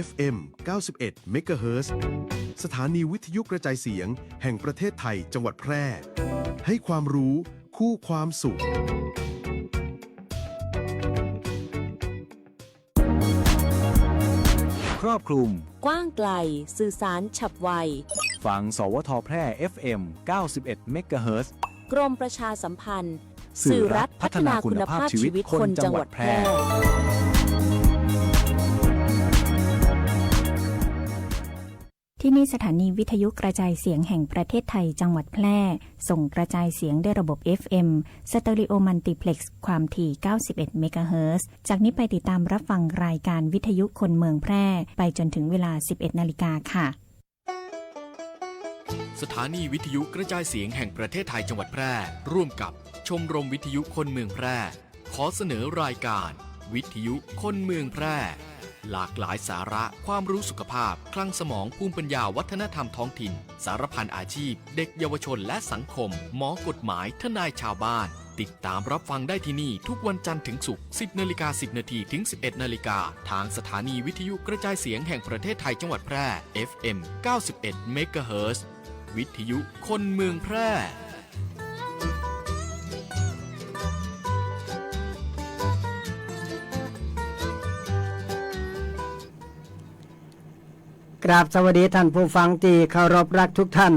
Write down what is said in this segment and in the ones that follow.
FM 91 เมกะเฮิรตซ์สถานีวิทยุกระจายเสียงแห่งประเทศไทยจังหวัดแพร่ให้ความรู้คู่ความสุขครอบคลุมกว้างไกลสื่อสารฉับไวฟังสวทแพร่ FM 91 เมกะเฮิรตซ์กรมประชาสัมพันธ์สื่อรัฐพัฒนาคุณภาพชีวิตคนจังหวัดแพร่ที่นี่สถานีวิทยุกระจายเสียงแห่งประเทศไทยจังหวัดแพร่ส่งกระจายเสียงด้วยระบบ FM สเตอริโอมัลติเพล็กซ์ความถี่91เมกะเฮิรตซ์จากนี้ไปติดตามรับฟังรายการวิทยุคนเมืองแพร่ไปจนถึงเวลา 11 นาฬิกาค่ะสถานีวิทยุกระจายเสียงแห่งประเทศไทยจังหวัดแพร่ร่วมกับชมรมวิทยุคนเมืองแพร่ขอเสนอรายการวิทยุคนเมืองแพร่หลากหลายสาระความรู้สุขภาพคลังสมองภูมิปัญญาวัฒนธรรมท้องถิ่นสารพันอาชีพเด็กเยาวชนและสังคมหมอกฎหมายทนายชาวบ้านติดตามรับฟังได้ที่นี่ทุกวันจันทร์ถึงศุกร์ 10:10 นถึง 11:00 นทางสถานีวิทยุกระจายเสียงแห่งประเทศไทยจังหวัดแพร่ FM 91 เมกะเฮิรตซ์วิทยุคนเมืองแพร่กราบสวัสดีท่านผู้ฟังที่เคารพรักทุกท่าน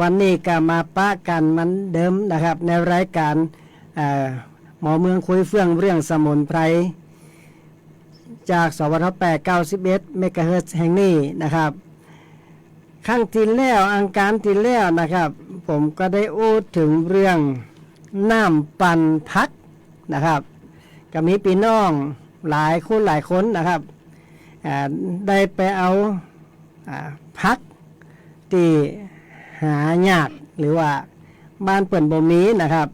วันนี้ก็มาปะกันเหมือนเดิมนะครับในรายการหมอเมืองคุยเฟื่องเรื่องสมุนไพรจากสวท8 91 เมกะเฮิรตซ์แห่งนี้นะครับขั้งที่แล้วอังการที่แล้วนะครับผมก็ได้พูดถึงเรื่องน้ำปั่นพักนะครับก็มีพี่น้องหลายคนนะครับได้ไปเอาพักที่หายากหรือว่าบ้านเปิ่นบ่มีนะครับ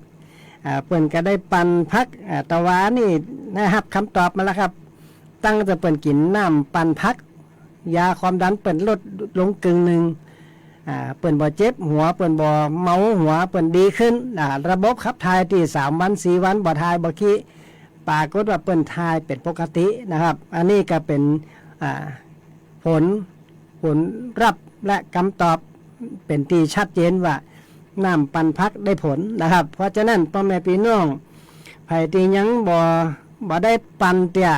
เปิ่นก็ได้ปั่นพักตะวานี่นะครับคำตอบมาแล้วครับตั้งแต่เปิ่นกินน้ำปั่นพักยาความดันเปิ่นลดลงกึ่งหนึ่งเปิ่นบ่เจ็บหัวเปิ่นบ่เมาหัวเปิ่นดีขึ้นระบบขับถ่ายที่3 วัน 4 วันบ่ถ่ายบ่ขี้ปรากฏว่าเปิ่นถ่ายเป็นปกตินะครับอันนี้ก็เป็นผลรับและคำตอบเป็นที่ชัดเจนว่าน้ำปั่นพักได้ผลนะครับเพราะฉะนั้นพ่อแม่พี่น้องไผที่ยังบ่ได้ปั่นเตี่ย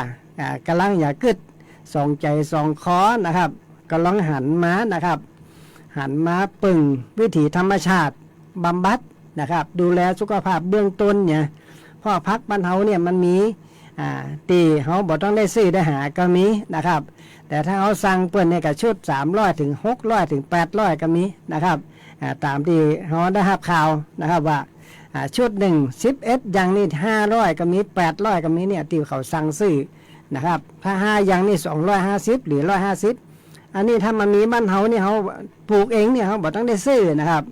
กำลังอย่ากึดสองใจสองคอนะครับก็ลองหันมาปึ่งวิถีธรรมชาติบำบัดนะครับดูแลสุขภาพเบื้องต้นเนี่ยเพราะพักบ้านเฮาเนี่ยมันมีตีเขาบอกต้องได้ซื้อได้หาก็มีนะครับแต่ถ้าเขาสั่งเปิ้นเนี่ยก็ชุด300ถึง600ถึง800ก็มีนะครับตามที่เขาได้รับข่าวนะครับว่าชุด1 11อย่างนี่500ก็มี800ก็มีเนี่ยที่เขาสั่งซื้อนะครับถ้า5อย่างนี่250หรือ150อันนี้ถ้ามันมีบ้านเฮาเนี่ยเขาปลูกเองเนี่ยเขาบอกต้องได้ซื้อนะครับ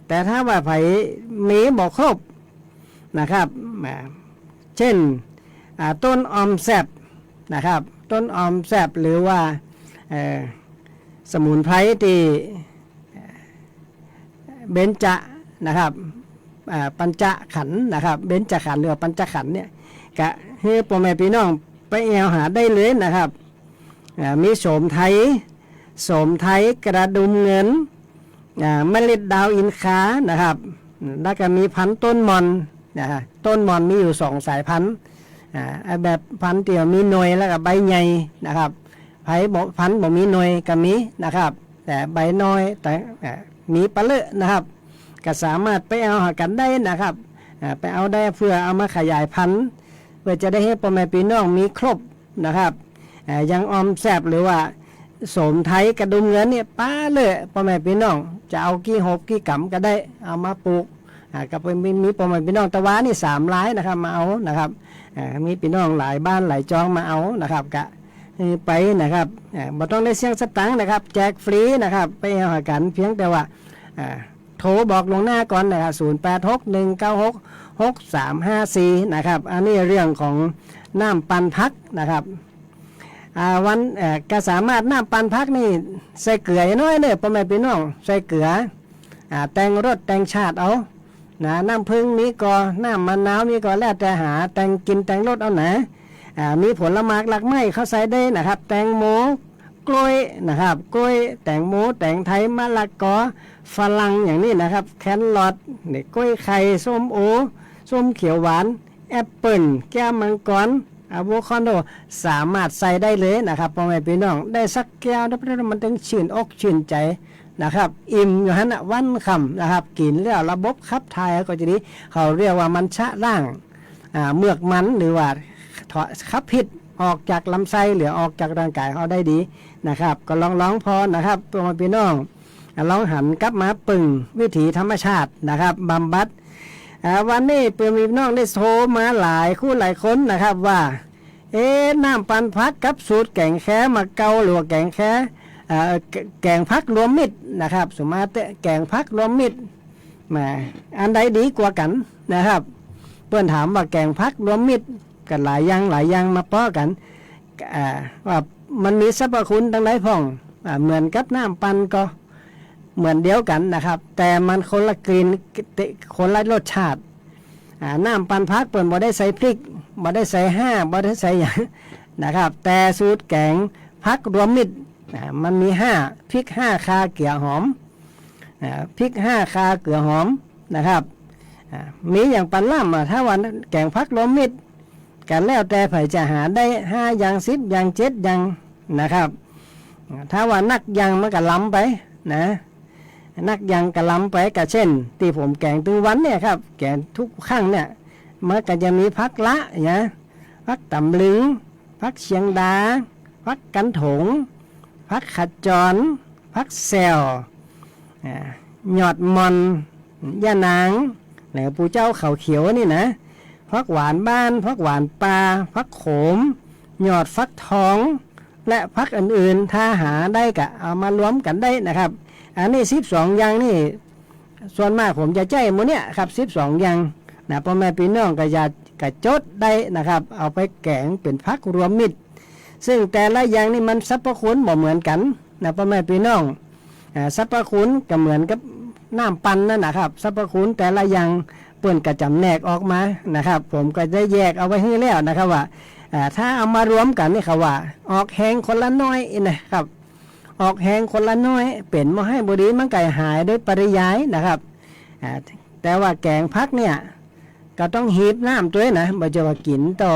แต่ถ้าว่าไผมีบ่ครบนะครับเช่นต้นออมแซบนะครับต้นออมแซบหรือว่าสมุนไพรที่เบญจนะครับปัญจขันธ์นะครับเบญจขันธ์หรือปัญจขันธ์เนี่ยก็ให้พ่อแม่พี่น้องไปแอวหาได้เลยนะครับมีโสมไทยกระดุมเงินเมล็ดดาวอินคานะครับแล้วก็มีพันธุ์ต้นมอนต้นมอนมีอยู่2 สายพันธุ์แบบพันธุ์เตี่ยวมีหน่วยแล้วก็ใบใหญ่นะครับพันธุ์บ่มีหน่วยก็มีนะครับแต่ใบน้อยแต่มีปะเลอะนะครับก็สามารถไปเอาหากันได้นะครับไปเอาได้เพื่อเอามาขยายพันธุ์เพื่อจะได้ให้พ่อแม่พี่น้องมีครบนะครับยังออมแซบหรือว่าโสมไทยกระดุมเงินเนี่ยป้าเลยพ่อแม่พี่น้องจะเอากี่หบกี่กำก็ได้เอามาปลูกก็มีพ่อแม่พี่น้องตะวันนี่3 รายนะครับมาเอานะครับมีพี่น้องหลายบ้านหลายจองมาเอานะครับกะไปนะครับบ่ต้องได้เสี่ยงสตังค์นะครับแจกฟรีนะครับไปเอาหากันเพียงแต่ว่าโทรบอกลงหน้าก่อนนะครับ0861966354นะครับอันนี้เรื่องของน้ำปั่นพักนะครับวันก็สามารถน้ำปั่นพักนี่ใส่เกลือน้อยเนี่ยพ่อแม่พี่น้องใส่เกลือแต่งรสแต่งชาติเอาน้ำผึ้งมีก็น้ำมะนาวมีก็แล้วแต่หาแต่งกินแต่งรสเอานะ มีผลไม้หลากไม้เขาใส่ได้นะครับแตงโมกล้วยนะครับกล้วยแตงโมแตงไทยมะละกอฝรั่งอย่างนี้นะครับแครอทนี่กล้วยไข่ส้มโอส้มเขียวหวานแอปเปิลแก้วมังกรอะโวคาโดสามารถใส่ได้เลยนะครับพ่อแม่พี่น้องได้สักแก้วแล้วมันถึงชื่นอกชื่นใจนะครับอิ่มอยู่ฮะนะวันคำนะครับกินแล้วระบบขับถ่ายก็จะดีเขาเรียกว่ามันชะล่างเมือกมันหรือว่าขับพิษออกจากลำไส้หรือออกจากร่างกายเขาได้ดีนะครับก็ลองพอนะครับพ่อแม่พี่น้องลองหันกลับมาปึงวิถีธรรมชาตินะครับบำบัดวันนี้เพื่อนพี่น้องได้โทรมาหลายคู่หลายคนนะครับว่าน้ำปันพักกับสูตรแกงแค่มาเกาหรือแกงแค่แกงพักรวมมิตรนะครับสมมาเตแกงพักรวมมิตรมาอันใดดีกว่ากันนะครับเพื่อนถามว่าแกงพักรวมมิตรกันหลายอย่างมาป้อกันว่ามันมีสรรพคุณทั้งหลายพ่องเหมือนกับน้ำปันก็เหมือนเดียวกันนะครับแต่มันคนละกลิ่นคนละรสชาติน้ำปันพักเปิ่นบ่ได้ใส่พริกบ่ได้ใส่บ่ได้ใส่อย่างนะครับแต่สูตรแกงพักรวมมิตรมันมีพริก5 คาเกลือหอมพริก5 คาเกลือหอมนะครับมีอย่างปันล่ำถ้าวันแกงพักรวมมิตรกันแล้วแต่ไผจะหาได้5 อย่าง10 อย่าง7 อย่างนะครับถ้าว่านักยังมันก็ล้ำไปนะนักยังก็ล้ำไปก็เช่นที่ผมแกงตึงวันเนี่ยครับแกงทุกครั้งเนี่ยมันก็จะมีพักละนะพักตำลึงพักเชียงดาพักกันถงพักขัดจรพักแซวหยอดมอนย่านางแล้วปูเจ้าเขาเขียวนี่นะพักหวานบ้านพักหวานปลาพักโขมหยอดฟักทองและพักอื่นๆถ้าหาได้ก็เอามารวมกันได้นะครับอันนี้12 อย่างนี่ส่วนมากผมจะใจหมดเนี่ยครับ12 อย่างนะพ่อแม่พี่น้องก็จะจดได้นะครับเอาไปแกงเป็นพักรวมมิตรซึ่งแต่ละอย่างนี่มันสรรพคุณบ่เหมือนกันนะพ่อแม่พี่น้องสรรพคุณก็เหมือนกับน้ำปั่นนั่นนะครับสรรพคุณแต่ละอย่างเปิ้นก็จำแนกออกมานะครับผมก็ได้แยกเอาไว้ให้แล้วนะครับว่าถ้าเอามารวมกันนี่ครับว่าออกแหงคนละน้อยนะครับออกแหงคนละน้อยเป็นมาให้บดีมันไก่หายด้วยปริยายนะครับแต่ว่าแกงพักเนี่ยก็ต้องฮีบน้ำตัวนะบ่จะว่ากินต่อ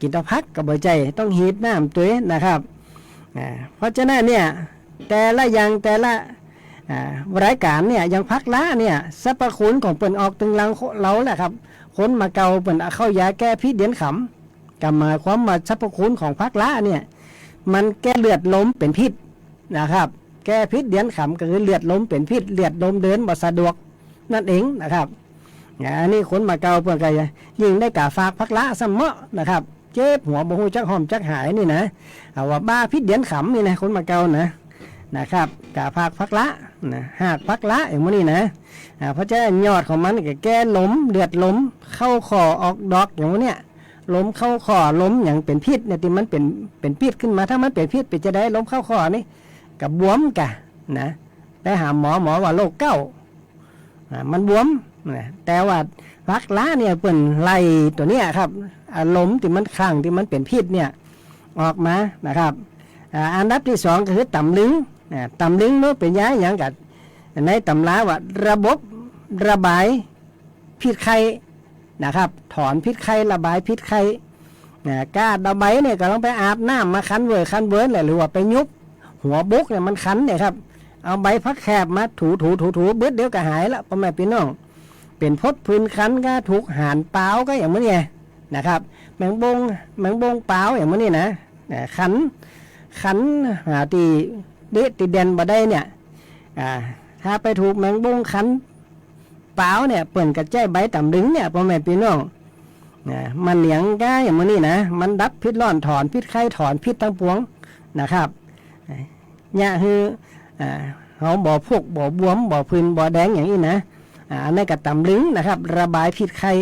กินต่อพักกับบ่ใจต้องฮีบน้ำตัวนะครับเพราะฉะนั้นเนี่ยแต่ละอย่างแต่ละรายการเนี่ยอย่างพักละเนี่ยสรรพคุณของเปิ่นออกตึงลังเราแหละครับคนมาเกาเปิ่นเข้ายาแก้พิษเดียนขำกับมาความมาสรรพคุณของพักละเนี่ยมันแก้เลือดล้มเป็นพิษนะครับแก้พิษเดียนขำก็คือเลือดล้มเป็นพิษเลือดล้มเดินบ่สะดวกนั่นเองนะครับอันนี้คนมาเกาเปิ่นก็ยิ่งได้กาฝากพักละสมะนะครับเจ็บหัวบ่ฮู้จักหอมจักหายนี่นะเอาว่าบ้าพิษเดียนขำนี่นะคนมาเกานะครับกาพักละหากพักละอย่างนี้นะเพราะฉะนั้นยอดของมันก็แก้ล้มเลือดล้มเข้าคอออกดอกอย่างนี้ล้มเข้าคอล้มอย่างเป็นพิษเนี่ยที่มันเป็นพิษขึ้นมาถ้ามันเป็นพิษเป็นจะได้ล้มเข้าคอนี่กับบวมกะนะไปหาหมอว่าโรคเก้ามันบวมนะแต่ว่าพักละเนี่ยเปิ่นไล่ตัวเนี้ยครับล้มที่มันข้างที่มันเป็นพิษเนี่ยออกมานะครับอันดับที่2ก็คือตำลึงนู้นเป็นยาอย่างกับในตำราว่าระบบระบายพิษไข้นะครับถอนพิษไข้ระบายพิษไข้ก้าดาวใบเนี่ยก็ต้องไปอาบน้ำมาคั้นเวิร์นหรือว่าไปยุบหัวบุกเนี่ยมันคั้นเนี่ยครับเอาใบพักแคบมาถูเบิดเดี๋ยวก็หายละพ่อแม่พี่น้องเป็นพดพื้นคั้นก็ถูกห่านเปล่าก็อย่างนี้นะครับแมงบงเปล่าอย่างนี้นะขันหาตีเด็ดตีเด่นบ่ได้เนี่ยถ้าไปถูกแมงบงขันเปล่าเนี่ยเปิ่นกระแจใบต่ำดึงเนี่ยพ่อแม่พี่น้องมันเหลียงก้าอย่างนี้นะมันดับพิษร้อนถอนพิษไข้ถอนพิษทั้งปวงนะครับเนี่ยคือเขาบ่อพวกบ่อบวมบ่อพื้นบ่อแดงอย่างนี้นะอันนี้ก็ต่ำดึงนะครับระบายพิษไข้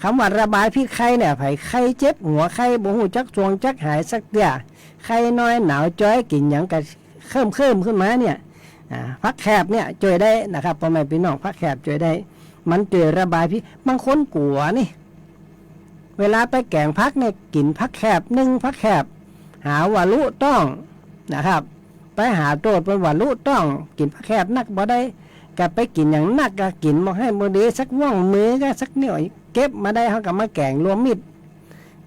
คำว่าระบายพิษไข้เนี่ยไผ่ไข้เจ็บหัวไข้บ่หูจักจวงจักหายสักเดียไข้น้อยหนาวจ้อยกินอย่างกับเคิ่มขึ้นมาเนี่ยพักแคบเนี่ยช่วยได้นะครับพ่อแม่พี่น้องพักแคบช่วยได้มันช่วยระบายพิษบางคนกลัวนี่ เวลาไปแกงพักเนี่ยกินพักแคบ1พักแคบหาว่าลุต้องนะครับไปหาโตดเป็นว่าลุต้องกินพักแคบนักบ่ได้ก็ไปกินอย่างนักก็กินบ่ให้บ่ดีสักว่องมือก็สักนิ้วเก็บมาได้เฮาก็มาแกงรวมมิตร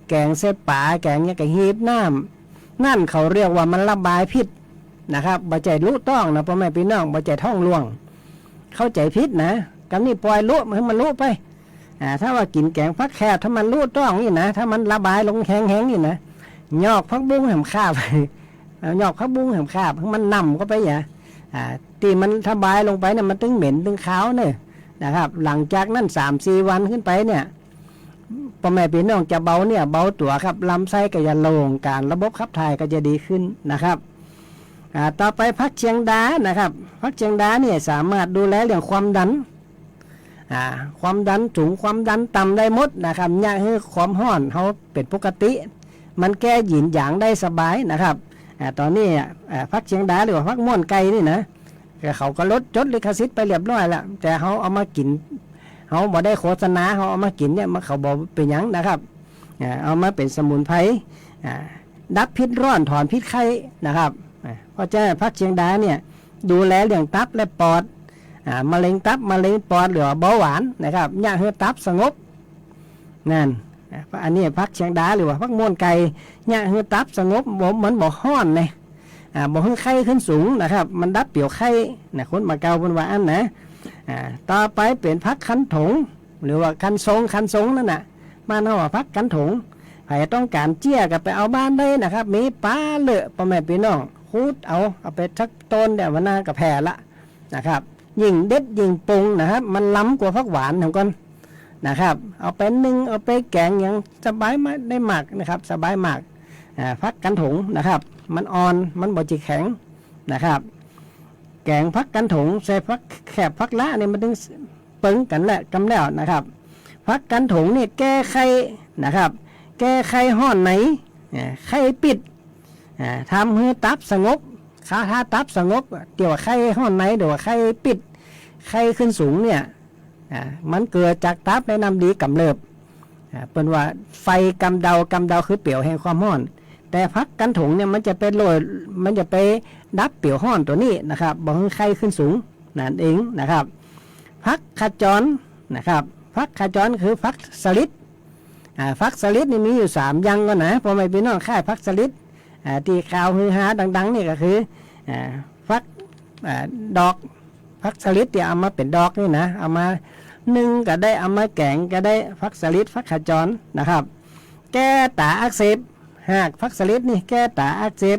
แกงเสป่าแกงเนี่ยก็ฮีบน้ำนั่นเขาเรียกว่ามันระบายพิษนะครับบ่ใจลุต้องนะพ่อแม่พี่น้องบ่ใจท้องร่วงเข้าใจพิษนะกำนี้ปล่อยลุให้มันลุไปถ้าว่ากินแกงพักแคบถ้ามันลุต้องนี่นะถ้ามันระบายลงแห้งๆนี่นะยอกพักบุ้งแหมข้าบยอกพักบุ้งแหมข้าบมันนำก็ไปอย่าตีมันระบายลงไปเนี่ยมันตึงเหม็นตึงขาวเนี่ยนะครับหลังจากนั้น 3-4 วันขึ้นไปเนี่ยพ่อแม่พี่น้องจะเบาเนี่ยเบาตัวครับลำไส้ก็จะโล่งการระบบขับถ่ายก็จะดีขึ้นนะครับต่อไปพักเชียงดานะครับพักเชียงดาเนี่ยสามารถดูแลเรื่องความดันความดันสูงความดันต่ำได้หมดนะครับเนี่ยคือความห้อนเขาเป็นปกติมันแก้หยินหยางได้สบายนะครับตอนนี้พักเชียงดาหรือว่าพักม่วนไก่นี่นะเขาก็ลดจดลิขสิทธิ์ไปเรียบร้อยแล้วแต่เขาเอามากินเขาบ่ได้โฆษณาเขาเอามากินเนี่ยเขาบอกเป็นหยังนะครับเอามาเป็นสมุนไพรดับพิษร้อนถอนพิษไข้นะครับเพราะฉะนั้นพักเชียงดาเนี่ยดูแลเรื่องตับและปอดมะเร็งตับมะเร็งปอดหรือเบาหวานนะครับย่าให้ตับสงบนั่นอันนี้พักเชียงดาหรือว่าพักม่วนไก่ย่าให้ตับสงบมันบ่ห้อนเลยบ่ให้ไข้ขึ้นสูงนะครับมันดับเปี่ยวไข้นะคนมาเกาบนว่าอันนะต่อไปเปลี่ยนพักคันถงหรือว่าคันทรงนั่นน่ะมาเอาว่าพักคันถงใครต้องการเจี้ยกับไปเอาบ้านได้นะครับมีปลาเลอะพ่อแม่พี่น้องคูดเอาไปทักต้นเดี๋ยววันหน้ากับแผ่ละนะครับยิ่งเด็ดยิ่งปรุงนะครับมันล้ำกว่าพักหวานของกันนะครับเอาไปนึ่งเอาไปแกงอย่างสบายมาได้มากนะครับสบายมากพักกันถงนะครับมันอ่อนมันบ่จิแข็งนะครับแกงพักกันถงใส่พักแคบพักละเนี่ยมันถึงปึงกันแหละกำแล้วนะครับพักกันถงเนี่ยแก้ไข้นะครับแก้ไข้ห้อนไหนไข้ปิดทำให้ตับสงบถ้าตับสงบเดี๋ยวไข้ห้อนไหนเดี๋ยวไข้ปิดไข้ขึ้นสูงเนี่ยมันเกิดจากตับในน้ำดีกำเริบเป็นว่าไฟกำเดคือเปลี่ยวแห่งความห้อนแต่พักกันถงเนี่ยมันจะไปโรยมันจะไปดับเปลี่ยวห้อนตัวนี้นะครับบอกให้ไข้ขึ้นสูงนั่นเองนะครับพักขจรนะครับพักขจรคือพักสลิดพักสลิดนี่มีอยู่3อย่างก็นะพอไม่พี่น้องค่ายพักสลิดที่ข่าวฮือฮาดังๆนี่ก็คือพักดอกพักสลิดที่เอามาเป็นดอกนี่นะเอามานึ่งก็ได้เอามาแกงก็ได้พักสลิดพักขจรนะครับแก้ตาอักเสบหากพักสลิดนี่แก้ตาอักเสบ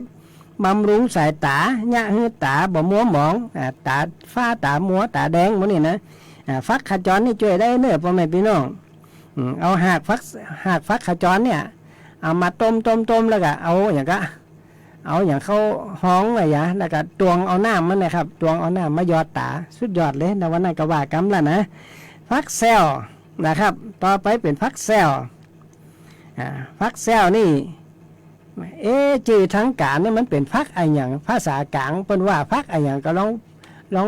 บำรุงสายตาเนี่ยฮือตาบ่มัวหมองตาฝ้าตามัวตาแดงหมดนี่นะพักขจรนี่ช่วยได้เนื้อพ่อแม่พี่น้องเอาหากฟักขจรเนี่ยเอามาต้มแล้วก็เอาอย่างเขาห้องอะไรอย่างแล้วก็ตวงเอาน้ำมันนะครับตวงเอาน้ำมาหยอดตาสุดยอดเลยในวันนั้นก็ว่ากำแล้วนะฟักแซลนะครับต่อไปเป็นฟักแซลฟักแซลนี่จื่อทางการเนี่ยมันเป็นฟักอะไรอย่างภาษากลางเป็นว่าฟักอะไรอย่างก็ลอง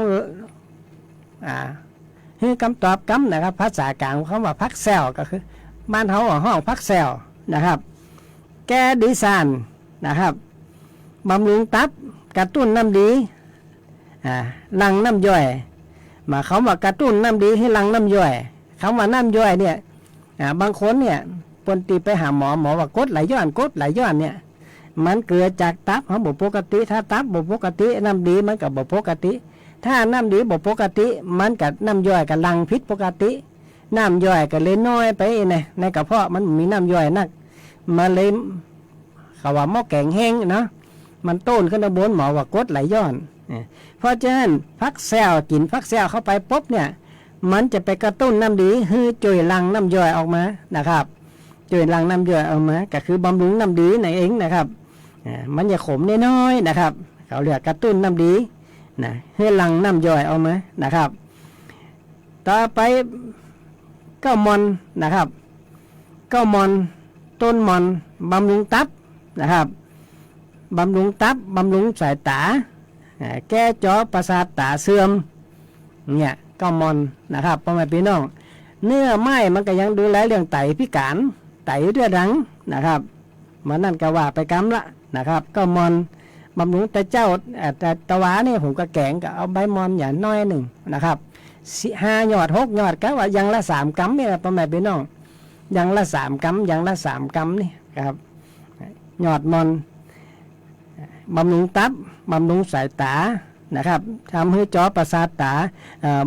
ให้คำตอบนะครับภาษากลางเขาว่าพักแซลก็คือบ้านเขาห้องพักแซลนะครับแก้ดีซานนะครับบำรุงตับกระตุ้นน้ำดีหลั่งน้ำย่อยมาเขาว่ากระตุ้นน้ำดีให้หลั่งน้ำย่อยคำว่าน้ำย่อยเนี่ยบางคนเนี่ยปนตีไปหาหมอว่ากดไหลย้อนเนี่ยมันเกิดจากตับเขาบ่ปกติถ้าตับบ่ปกติน้ำดีมันก็บ่ปกติถ้าน้ำดีบ่ปกติมันกับน้ำย่อยกับหลั่งพิษปกติน้ำย่อยก็เลยน้อยไปในกระเพาะมันมีน้ำย่อยนักมาเลยเขาว่าหม้อแกงแห้งเนาะมันต้นขึ้นบนหมอว่ากดไหลย้อนเพราะฉะนั้นพักแซลกินพักแซลเข้าไปปุ๊บเนี่ยมันจะไปกระตุ้นน้ำดีให้จ่วยหลั่งน้ำย่อยออกมานะครับจ่วยหลั่งน้ำย่อยออกมาก็คือบำรุงน้ำดีนั่นเองนะครับมันจะขมน้อยๆนะครับเขาเรียกกระตุ้นน้ำดีนะให้หลั่งน้ำย่อยออกมานะครับต่อไปก็มอนนะครับก็มอนต้นมอนบำรุงตับนะครับบำรุงตับบำรุงสายตาแก้จอประสาทตาเสื่อมเนี่ยก็มอนนะครับพ่อแม่พี่น้องเนื้อไม้มันก็ยังดูแลเรื่องไตพิการ ไตเรือดังนะครับมันนั่นก็ว่าไปกำละนะครับก็มอนบำรุงแต่เจ้าแต่ตะวาเนี่ยผมก็แกงก็เอาใบมอนอย่างน้อยหนึ่งนะครับ5 ยอด 6 ยอดก็ว่าอย่างละ3 กำนี่แหละพ่อแม่พี่น้องอย่างละ3 กำอย่างละ3 กำนี่ครับยอดมอนบำรุงตับบำรุงสายตานะครับทำให้จอประสาทตา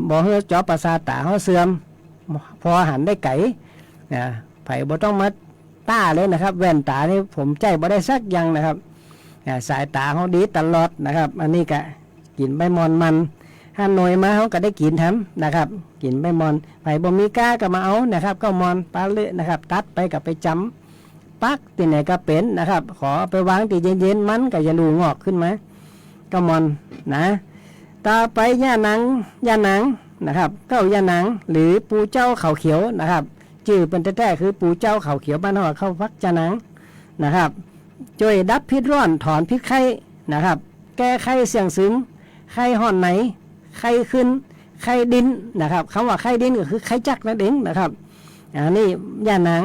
บ่ให้จอประสาทตาเขาเสื่อมพอหันได้ไก่ไผ่บ่ต้องมาต้าเลยนะครับแว่นตานี่ผมใจบ่ได้สักอย่างนะครับสายตาเขาดีตลอดนะครับอันนี้ก็กินใบมอนมันถ้าหน่วยมาเขาก็ได้กินทำนะครับกินใบมอนไผ่บ่มีก้าก็มาเอานะครับก็มอนปลาเละนะครับตัดไปกับไปจำปักที่ไหนก็เป็นนะครับขอไปวางที่เย็นๆมันก็จะรูงอกขึ้นมาก็มอนนะต่อไปย่าหนังนะครับเก้าย่าหนังหรือปูเจ้าเขาเขียวนะครับชื่อเป็นแท้ๆคือปูเจ้าเขาเขียวบ้านนอกเข้าฟักจะหนังนะครับช่วยดับพิษร้อนถอนพิษไข้นะครับแก้ไข้เสี่ยงซึมไข้ห่อนไหนไข้ขึ้นไข้ดินนะครับคำว่าไข้ดินก็คือไข้จักนั่นเองนะครับอันนี้ย่าหนัง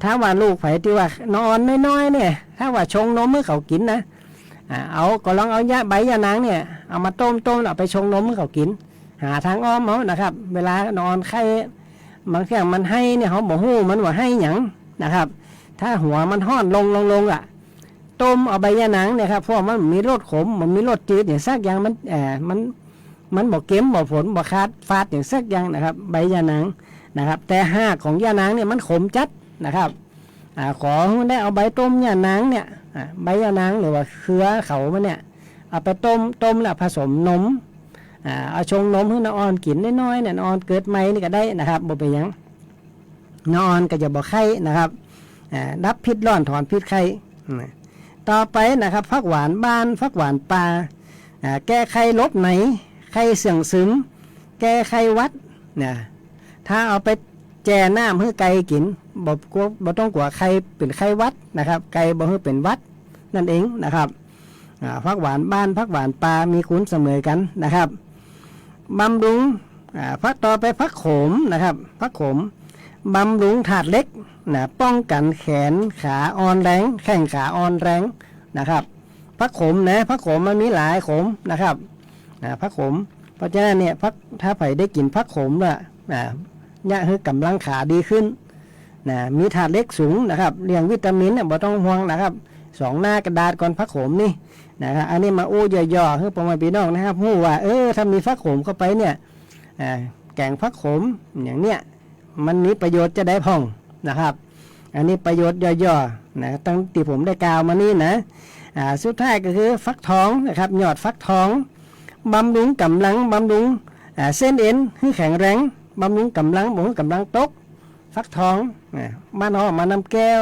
ถ้าว่าลูกไผ่ที่ว่านอนน้อยๆเนี่ยถ้าว่าชงนมเมื่อเขากินนะเอาก็ลองเอาใบยานางเนี่ยเอามาต้มเอาไปชงนมเมื่อเขากินหาทางอ้อมเขานะครับเวลานอนไข้บางครั้งมันให้เนี่ยเขาบอกหู้มันว่าให้หยังนะครับถ้าหัวมันห้อนลงอ่ะต้มเอาใบยานางเนี่ยครับเพราะมันมีรสขมมันมีรสจืดอย่างสักอย่างมันบอกเค็มบอกผลบอกคาดฟาดอย่างสักอย่างนะครับใบยานางนะครับแต่หากของยานางเนี่ยมันขมจัดนะครับขอได้เอาใบต้มยานางเนี่ยใบยานางหรือว่าเครือเขามันเนี่ยเอาไปต้มแล้วผสมนมเอาชงนมให้น้องอ่อนกินน้อยๆเนี่ยน้องอ่อนเกิดใหม่นี่ก็ได้นะครับบ่เป็นหยังน้องอ่อนก็จะบ่ไข้นะครับดับพิษร้อนถอนพิษไข้ต่อไปนะครับฟักหวานบ้านฟักหวานปลาแก้ไข้ลบไหนไข้เสื่องซึมแก้ไข้วัดเนี่ยถ้าเอาไปแจ่น้ำให้ไก่กินบ่ต้องกลัวไข้เป็นไข้วัดนะครับไก่บ่ให้เป็นวัดนั่นเองนะครับฟักหวานบ้านฟักหวานปลามีคุณเสมอกันนะครับบำรุงฟักต่อไปฟักโขมนะครับฟักโขมบำรุงถาดเล็กนะป้องกันแขนขาอ่อนแรงแข้งขาอ่อนแรงนะครับฟักโขมนะฟักโขมมันมีหลายโขมนะครับฟักโขมเพราะฉะนั้นเนี่ยถ้าไผ่ได้กินฟักโขมละเนี่ยคือกำลังขาดีขึ้นมีถาดเล็กสูงนะครับเลี้ยงวิตามินเนี่ยบ่ต้องห่วงนะครับ2 หน้ากระดาษก่อนฟักโขมนี่นะครับอันนี้มาอู้ย่อๆคือประมาณพี่น้องนะครับพูดว่าถ้ามีฟักโขมเข้าไปเนี่ยแกงฟักโขมอย่างเนี้ยมันมีประโยชน์จะได้พ่องนะครับอันนี้ประโยชน์ย่อๆนะตั้งที่ผมได้กล่าวมานี่นะสุดท้ายก็คือฟักทองนะครับยอดฟักทองบำรุงกำลังบำรุงเส้นเอ็นให้แข็งแรงบำรุงกำลังบ่ให้กำลังตกฟักทองบ้านเรามานำแก้ว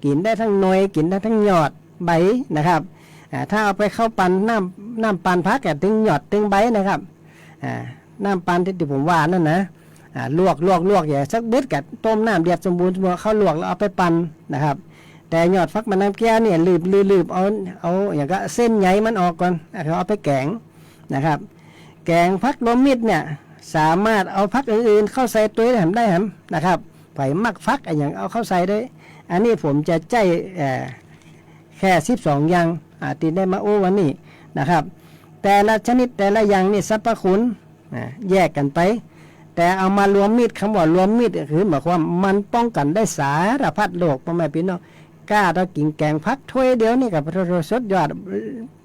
กินได้ทั้งหน่วยกินได้ทั้งยอดใบนะครับถ้าเอาไปเข้าปั่นน้ำปั่นพักถึงยอดถึงใบนะครับน้ำปั่นที่ผมว่านั่นนะลวกอย่าสักบึดกับต้มน้ำเดือดสมบูรณ์เข้าลวกแล้วเอาไปปั่นนะครับแต่ยอดฟักมันน้ำแก้วเนี่ยลืบเอาอย่างก็เส้นใยมันออกก่อนเอาไปแกงนะครับแกงฟักรวมมิตรเนี่ยสามารถเอาฟักอื่นๆเข้าใส่ตัวได้นะครับไผ่มักฟักอย่างเอาเข้าใส่ได้อันนี้ผมจะใจแค่12 อย่างติดได้มาโอ้วันนี้นะครับแต่ละชนิดแต่ละอย่างนี่สรรพคุณแยกกันไปแต่เอามารวมมิตรคำว่ารวมมิตรคือหมายความมันป้องกันได้สารพัดโรคพ่อแม่พี่น้องกล้าถ้ากินแกงพักถ้วยเดียวนี่กับสดยอด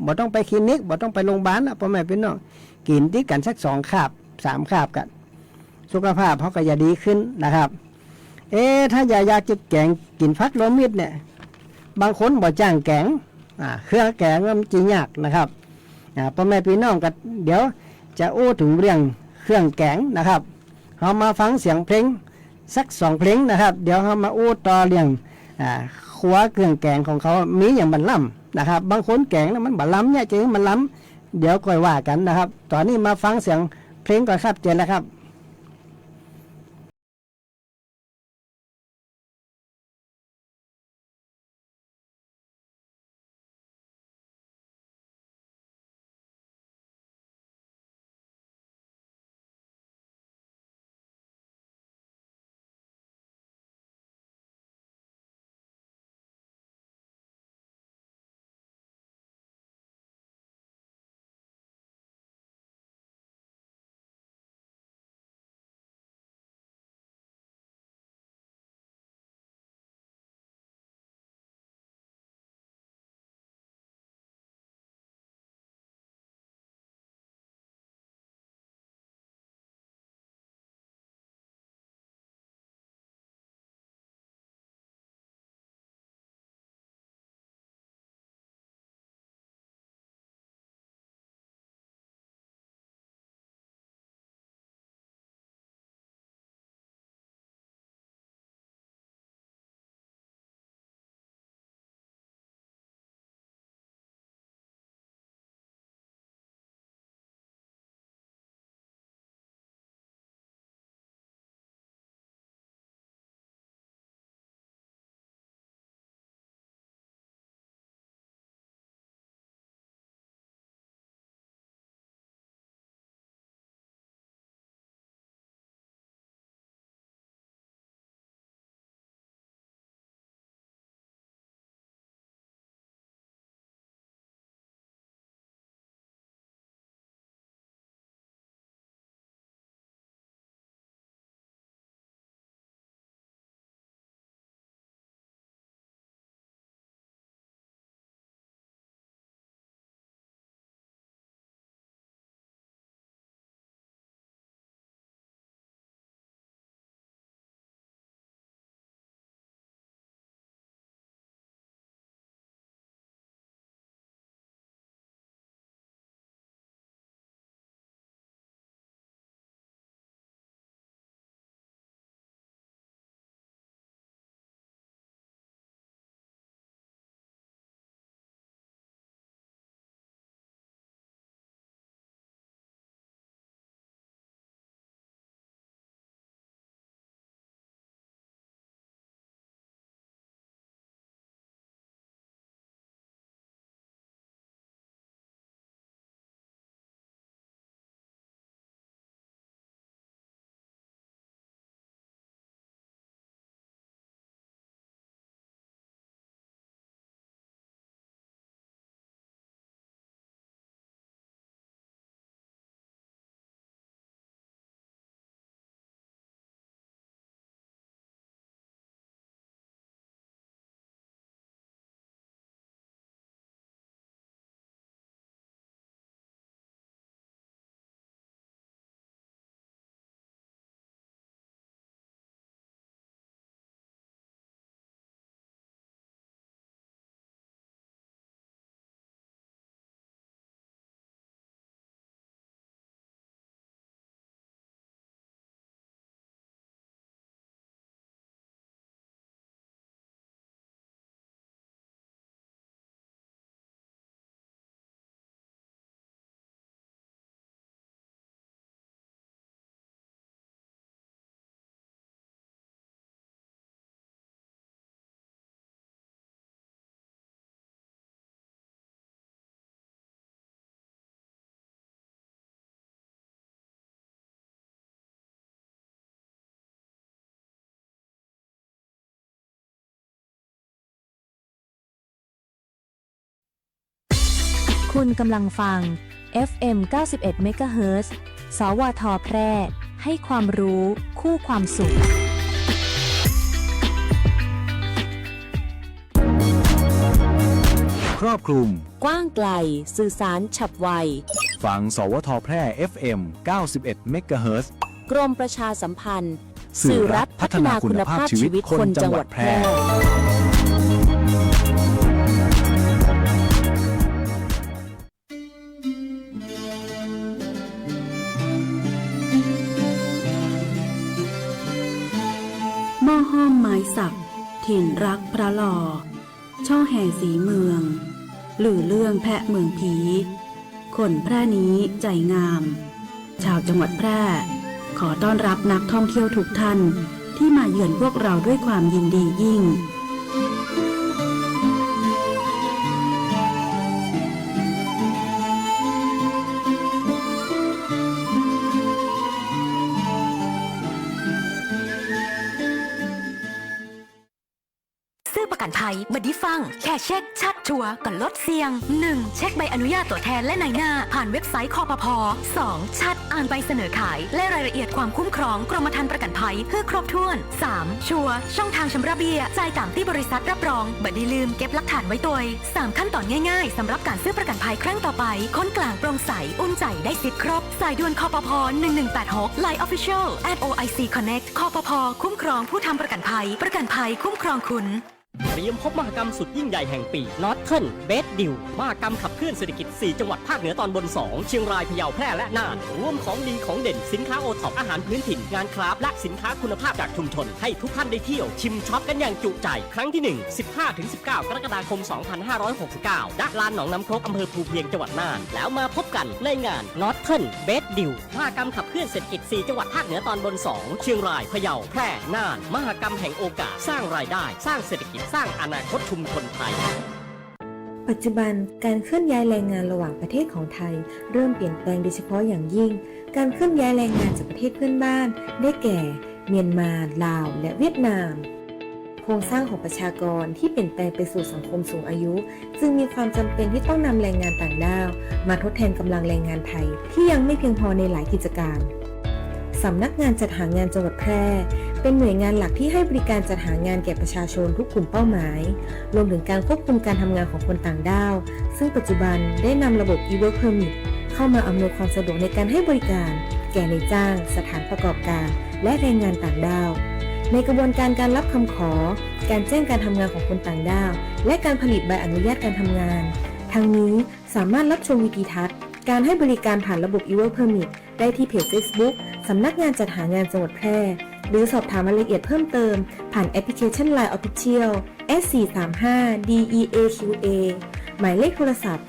บ่ต้องไปคลินิกบ่ต้องไปโรงพยาบาลนะพ่อแม่พี่น้องกินที่กันสัก2 คาบ 3 คาบกันสุขภาพเขาก็จะดีขึ้นนะครับถ้าอยากจะแกงกินพักรวมมิตรเนี่ยบางคนบ่จ้างแกงเครื่องแกงมันจียากนะครับพ่อแม่พี่น้องกันเดี๋ยวจะอู้ถึงเรื่องเครื่องแกงนะครับเรามาฟังเสียงเพลงสัก2 เพลงนะครับเดี๋ยวเรามาอู้ต่อเรื่องครัวเครื่องแกงของเขามีอย่างบรรลัมนะครับบางคนแกงนะมันบรรลัมเนี่ยจริงมันล้ำเดี๋ยวค่อยว่ากันนะครับตอนนี้มาฟังเสียงเพลงก่อนครับเจนแล้วครับ คุณกำลังฟัง FM 91 MHz สวทแพร่ ให้ความรู้คู่ความสุข ครอบคลุม กว้างไกล สื่อสารฉับไว ฟังสวทแพร่ FM 91 MHz กรมประชาสัมพันธ์ สื่อรัฐพัฒนาคุณภาพชีวิตคนจังหวัดแพร่ หม้อห้อมไม้สักถิ่นรักพระหล่อช่อแห่สีเมืองหรือเรื่องแพะเมืองผีคนแพร่นี้ใจงาม ชาวจังหวัดแพร่ขอต้อนรับนักท่องเที่ยวทุกท่านที่มาเยือนพวกเราด้วยความยินดียิ่งซื้อประกันภัยบัดดี้ฟังแค่เช็คชัดชัวร์ก่อนลดเสี่ยง 1. เช็คใบอนุญาตตัวแทนและนายหน้าผ่านเว็บไซต์คปภ. 2. ชัดอ่านใบเสนอขายและรายละเอียดความคุ้มครองกรมธรรม์ประกันภัยเพื่อครบถ้วน 3. ชัวร์ช่องทางชำระเบี้ยจ่ายตามที่บริษัทรับรองบัดดี้ลืมเก็บหลักฐานไว้ตัว 3 ขั้นตอนง่ายๆสำหรับการซื้อประกันภัยครั้งต่อไปค้นกลางโปร่งใสอุ่นใจได้สิทธิ์ครบสายด่วนคปภ. 1186 Line Official @OIC Connect คปภ.คุ้มครองผู้ทำประกันภัยคุ้มครองคุณเตรียมพบมหกรรมสุดยิ่งใหญ่แห่งปี Northern Best Deal มหกรรมขับเคลื่อนเศรษฐกิจ 4 จังหวัดภาคเหนือตอนบน 2 เชียงราย พะเยา แพร่ และน่าน รวมของดีของเด่นสินค้าโอท็อปอาหารพื้นถิ่น งานคราฟต์และสินค้าคุณภาพจากชุมชน ให้ทุกท่านได้เที่ยวชิมช็อปกันอย่างจุใจ ครั้งที่ 1 15-19 กรกฎาคม 2569 ณ ลานหนองน้ำครกอำเภอภูเพียงจังหวัดน่าน แล้วมาพบกันในงาน Northern Best Deal มหกรรมขับเคลื่อนเศรษฐกิจ 4 จังหวัดภาคเหนือตอนบน 2 เชียงราย พะเยา แพร่ น่าน มหกรรมแห่งโอกาสสร้างรายได้สร้างเศรษฐกิจสร้างอนาคตชุมชนไทย ปัจจุบันการเคลื่อนย้ายแรงงานระหว่างประเทศของไทยเริ่มเปลี่ยนแปลงโดยเฉพาะอย่างยิ่งการเคลื่อนย้ายแรงงานจากประเทศเพื่อนบ้านได้แก่เมียนมาลาวและเวียดนามโครงสร้างของประชากรที่เปลี่ยนแปลงไปสู่สังคมสูงอายุจึงมีความจำเป็นที่ต้องนำแรงงานต่างด้าวมาทดแทนกำลังแรงงานไทยที่ยังไม่เพียงพอในหลายกิจการสำนักงานจัดหางานจังหวัดแพร่เป็นหน่วยงานหลักที่ให้บริการจัดหางานแก่ประชาชนทุกกลุ่มเป้าหมายรวมถึงการควบคุมการทำงานของคนต่างด้าวซึ่งปัจจุบันได้นำระบบ e-work permit เข้ามาอำนวยความสะดวกในการให้บริการแก่นายจ้างสถานประกอบการและแรงงานต่างด้าวในกระบวนการการรับคำขอการแจ้งการทำงานของคนต่างด้าวและการผลิตใบอนุญาตการทำงานทั้งนี้สามารถรับชมวิดีทัศน์การให้บริการผ่านระบบ e-work permit ได้ที่เพจ Facebook สำนักงานจัดหางานจังหวัดแพร่หรือสอบถามรายละเอียดเพิ่มเติมผ่านแอปพลิเคชัน Line Official S435DEAQA หมายเลขโทรศัพท์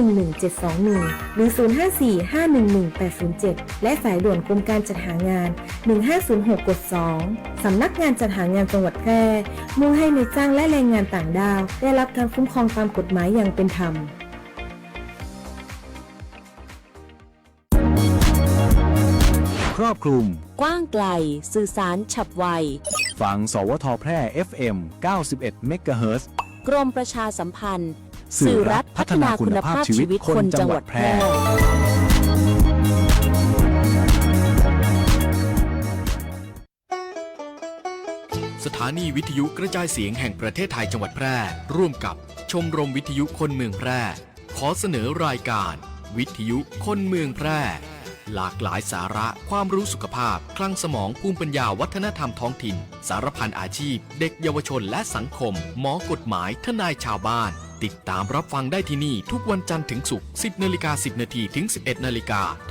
0545117721 หรือ 0545118807 และสายด่วนกรมการจัดหางาน 1506 กด 2 สำนักงานจัดหางานจังหวัดแพร่มุ่งให้นายจ้างและแรงงานต่างด้าวได้รับการคุ้มครองตามกฎหมายอย่างเป็นธรรมครอบคลุม กว้างไกล สื่อสารฉับไว ฟังสวทแพร่ FM 91 MHz กรมประชาสัมพันธ์ สื่อรัฐพัฒนาคุณภาพชีวิตคนจังหวัดแพร่ สถานีวิทยุกระจายเสียงแห่งประเทศไทยจังหวัดแพร่ร่วมกับชมรมวิทยุคนเมืองแพร่ขอเสนอรายการวิทยุคนเมืองแพร่หลากหลายสาระความรู้สุขภาพคลังสมองภูมิปัญญาวัฒนธรรมท้องถิ่นสารพันอาชีพเด็กเยาวชนและสังคมหมอกฎหมายทนายชาวบ้านติดตามรับฟังได้ที่นี่ทุกวันจันทร์ถึงศุกร์ 10:10 น.ถึง 11:00 น.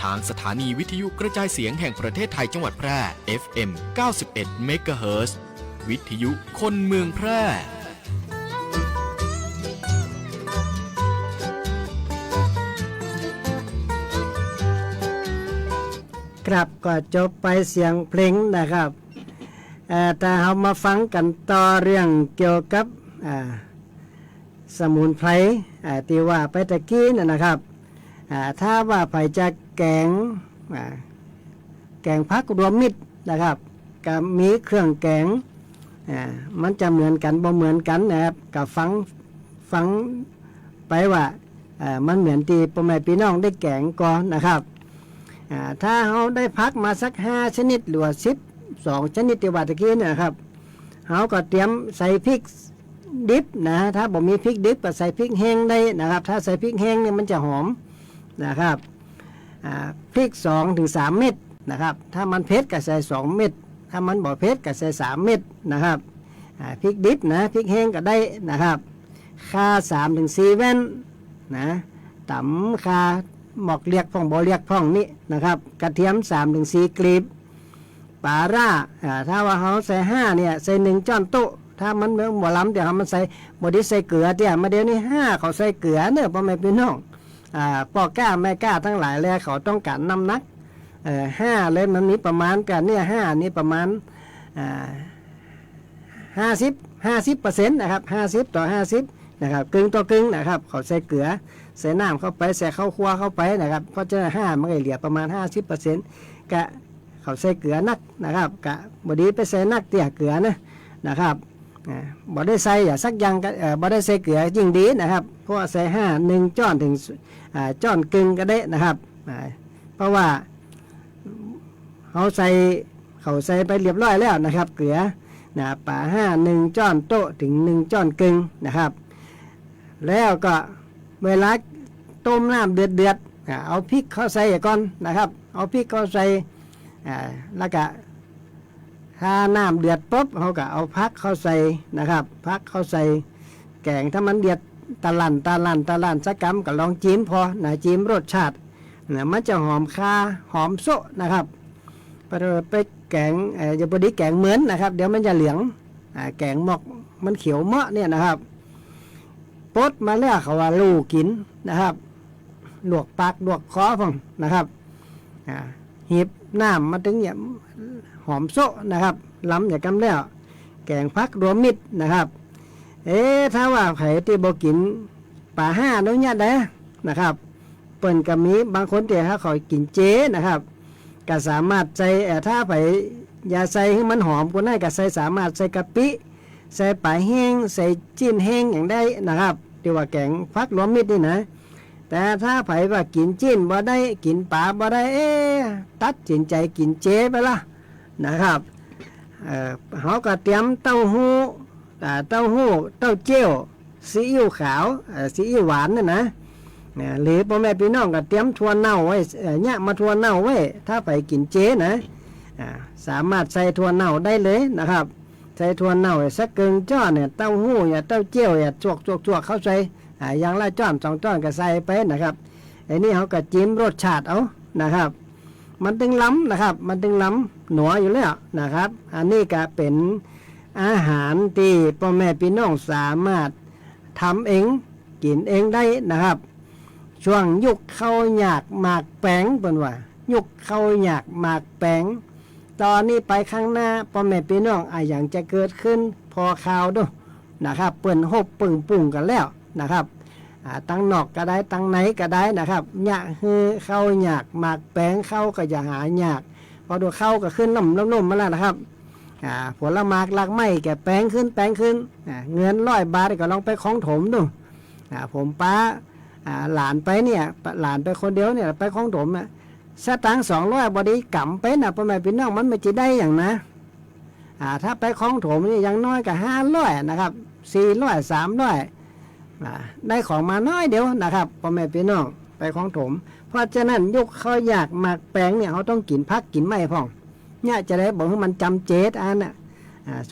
ทางสถานีวิทยุกระจายเสียงแห่งประเทศไทยจังหวัดแพร่ FM 91 MHz วิทยุคนเมืองแพร่ครับก็จบไปเสียงเพลงนะครับแต่เรามาฟังกันต่อเรื่องเกี่ยวกับสมุนไพรที่ว่าไปตะกี้นะครับถ้าว่าไปจะแกงผักรวมมิตรนะครับก็มีเครื่องแกงมันจะเหมือนกันบ่เหมือนกันนะครับก็ฟังไปว่า มันเหมือนที่พ่อแม่พี่น้องได้แกงก่อนนะครับถ้าเขาได้พักมาสัก5ชนิดหรือว่า12ชนิดที่ว่าตะกี้เนี่ยครับเขาก็เตรียมใส่พริกดิบนะถ้าบ่มีพริกดิบก็ใส่พริกแห้งได้นะครับถ้าใส่พริกแห้งเนี่ยมันจะหอมนะครับพริก2 ถึง 3 เม็ดนะครับถ้ามันเผ็ดก็ใส่2 เม็ดถ้ามันบ่เผ็ดก็ใส่3 เม็ดนะครับพริกดิบนะพริกแห้งก็ได้นะครับข่า3 ถึง 4 แว่นนะตำข่าหมอกเรียกพ่องบ่เรียกพ่องนี่นะครับกระเทียม3 ถึง 4 กลีบปลาร่าถ้าว่าเขาใส่5เนี่ยใส่1 ช้อนโต๊ะถ้ามันบ่ล้ำเดี๋ยวมันใส่บ่ได้ใส่เกลือเดี๋ยวมาเดี๋ยวนี้5เขาใส่เกลือเนอะพ่อแม่พี่น้องพ่อกล้าแม่กล้าทั้งหลายแล้วเขาต้องการน้ำหนัก5เลยมันมีประมาณกันเนี่ย5นี่ประมาณ50% นะครับ50 ต่อ 50นะครับกึ่งต่อกึ่งนะครับเขาใส่เกลือใส่น้ำเข้าไปใส่ข้าวคั่วเข้าไปนะครับเพราะฉะนั้น5มันก็เหลือประมาณ 50% กะเขาใส่เกลือนักนะครับกะบดีไปใส่นักเตี้ยเกลือนะครับบ่ได้ใส่อย่าสักอย่างบ่ได้ใส่เกลือยิ่งดีนะครับเพราะใส่1 ช้อนถึงช้อนกึ่งก็ได้นะครับเพราะว่าเขาใส่ไปเรียบร้อยแล้วนะครับเกลือป่า1 ช้อนโต๊ะถึง1 ช้อนกึ่งนะครับแล้วก็เวลาต้มน้ำเดือดเอาพริกเข้าใส่ก่อนนะครับเอาพริกเข้าใส่แล้วก็ถ้าน้ำเดือดปุ๊บเขาก็เอาพักเข้าใส่นะครับพักเข้าใส่แกงถ้ามันเดือดตะลั่นสักกำก็ลองจิ้มพอจิ้มรสชาติมันจะหอมคาหอมโซะนะครับไปแกงอย่าพอดีแกงเหมือนนะครับเดี๋ยวมันจะเหลืองแกงหมอกมันเขียวเมาะเนี่ยนะครับปดมาแล้วเขาว่าลูกกินนะครับลวกปากลวกคอฟังนะครับหีบน้ำมาถึงเนี่ยหอมโซะนะครับล้ำอย่างกำแล้วแกงพักรวมมิตรนะครับถ้าว่าไผ่ที่บ่กินป่า5นู้นเนี่ยได้นะครับเปิ่นก็มีบางคนที่เขากินเจนะครับก็สามารถใส่ถ้าไผ่ยาใส่ให้มันหอมกว่านั้นก็ใส่สามารถใส่กะปิใส่ปลาแห้งใส่จิ้นแห้งอย่างได้นะครับที่ว่าแกงพักรวมมิตรนี่นะแต่ถ้าไผ่ว่ากินจิ้นบ่ได้กินปลาบ่ได้ตัดสินใจกินเจไปละนะครับเขาก็เตรียมเต้าหู้เต้าเจี้ยวซีอิ๊วขาวซีอิ๊วหวานนะหรือพ่อแม่พี่น้องก็เตรียมถั่วเน่าไว้เนี่ยมาถั่วเน่าไว้ถ้าไปกินเจนะสามารถใส่ถั่วเน่าได้เลยนะครับใส่ถั่วเน่าสักเกิงจ้อนเนี่ยเต้าหู้อย่าเต้าเจี้ยวอย่าจวกเข้าใส่อย่างละจ้อน2 จ้อนก็ใส่ไปนะครับไอ้นี่เขาก็จิ้มรสชาติเอานะครับมันตึงล้ำนะครับมันตึงล้ำหนัวอยู่แล้วนะครับอันนี้ก็เป็นอาหารที่พ่อแม่พี่น้องสามารถทำเองกินเองได้นะครับช่วงยุคเข้าหยากหมากแป้งเป็นว่ายุคเข้าหยากหมากแป้งตอนนี้ไปข้างหน้าพ่อแม่พี่น้องอย่างจะเกิดขึ้นพอข่าวด้วยนะครับเปิ่นหบปึ่งปุ่งกันแล้วนะครับตั้งนอกก็ได้ตั้งไหนก็ได้นะครับหยากคือเข้าหยากหมากแป้งเข้าก็จะหาหยากพอดูเข้าก็ขึ้นนุ่มมาแล้วนะครับผลหมากหลักไม้แกแป้งขึ้นเงิน100 บาทก็ลองไปของถมดูผมป้าหลานไปเนี่ยหลานไปคนเดียวเนี่ยไปของถมสตางค์200บอดีกำไปนะพ่อแม่พี่น้องมันไม่จะได้อย่างนะถ้าไปของถมนี่ยังน้อยกับ500นะครับ400 300ได้ของมาน้อยเดียวนะครับพ่อแม่พี่น้องไปของถมเพราะฉะนั้นยุคเขาอยากหมากแป้งเนี่ยเขาต้องกินพักกินไม่พ่องเนี่ยจะได้บอกให้มันจำเจตน่ะ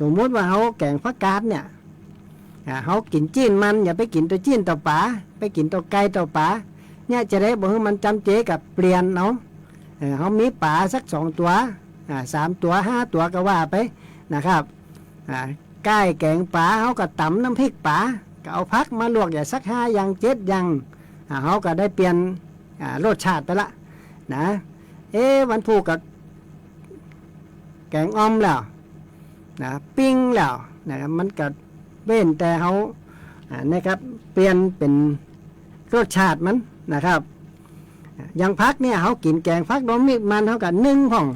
สมมติว่าเขาแกงผักกาดเนี่ยเขากินจีนมันอย่าไปกินตัวจีนตัวป๋าไปกินตัวไก่ตัวป๋าเนี่ยจะได้บอกให้มันจำเจกับเปลี่ยนเขามีป๋าสัก2 ตัว3 ตัว5 ตัวก็ว่าไปนะครับไก่แกงป๋าเขาก็ตำน้ำพริกป๋าก็เอาพักมาลวกอย่าสัก5 อย่าง7 อย่างเขาก็ได้เปลี่ยนรสชาติไปละนะวันพูกับแกงอ้อมแล้วปิ้งแล้วนะครับมันก็เว้นแต่เขานะครับเปลี่ยนเป็นรสชาติมันนะครับอย่างพักเนี่ยเขากินแกงพักดมมิมันเขาก็1 พ่อง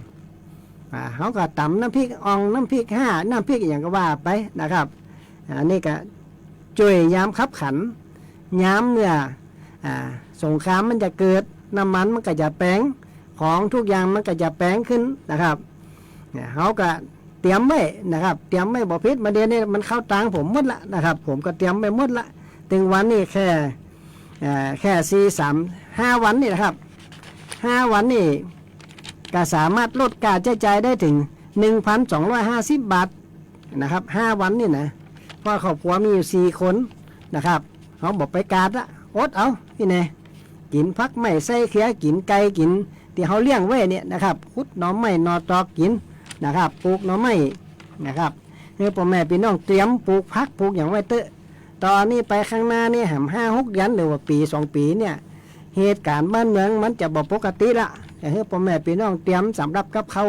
เขาก็ตำน้ำพริกอ่องน้ำพริก5 น้ำพริกอย่างก็ว่าไปนะครับอันนี้ก็ช่วยย้ำขับขันย้ำเนื้อ สงครามมันจะเกิดน้ำมันมันก็จะแปลงของทุกอย่างมันก็จะแปลงขึ้นนะครับเขาก็เตรียมไว้นะครับเตรียมไว้บ่พิษมาเดี๋ยวนี้มันเข้าตังผมหมดละนะครับผมก็เตรียมไปหมดละถึงวันนี้แค่5 วันนี่นะครับ5 วันนี่ก็สามารถลดการใช้จ่ายได้ถึง 1,250 บาทนะครับ5 วันนี่นะเพราะครอบครัวมีอยู่4 คนนะครับเขาบอกไปกาดละอดเอาพี่แน่กินพักไม่ใส่เขียกินไก่กินที่เขาเลี้ยงไว้เนี่ยนะครับขุดหน่อไม้หน่อตอกกินนะครับปลูกหน่อไม้นะครับเฮ้ยพ่อแม่พี่น้องเตรียมปลูกพักปลูกอย่างไว้เตอะตอนนี้ไปข้างหน้านี่แหม5-6 เดือนหรือว่าปี2 ปีเนี่ยเหตุการณ์บ้านเมืองมันจะบ่ปกติละแต่เฮ้ยพ่อแม่พี่น้องเตรียมสำหรับกับเขา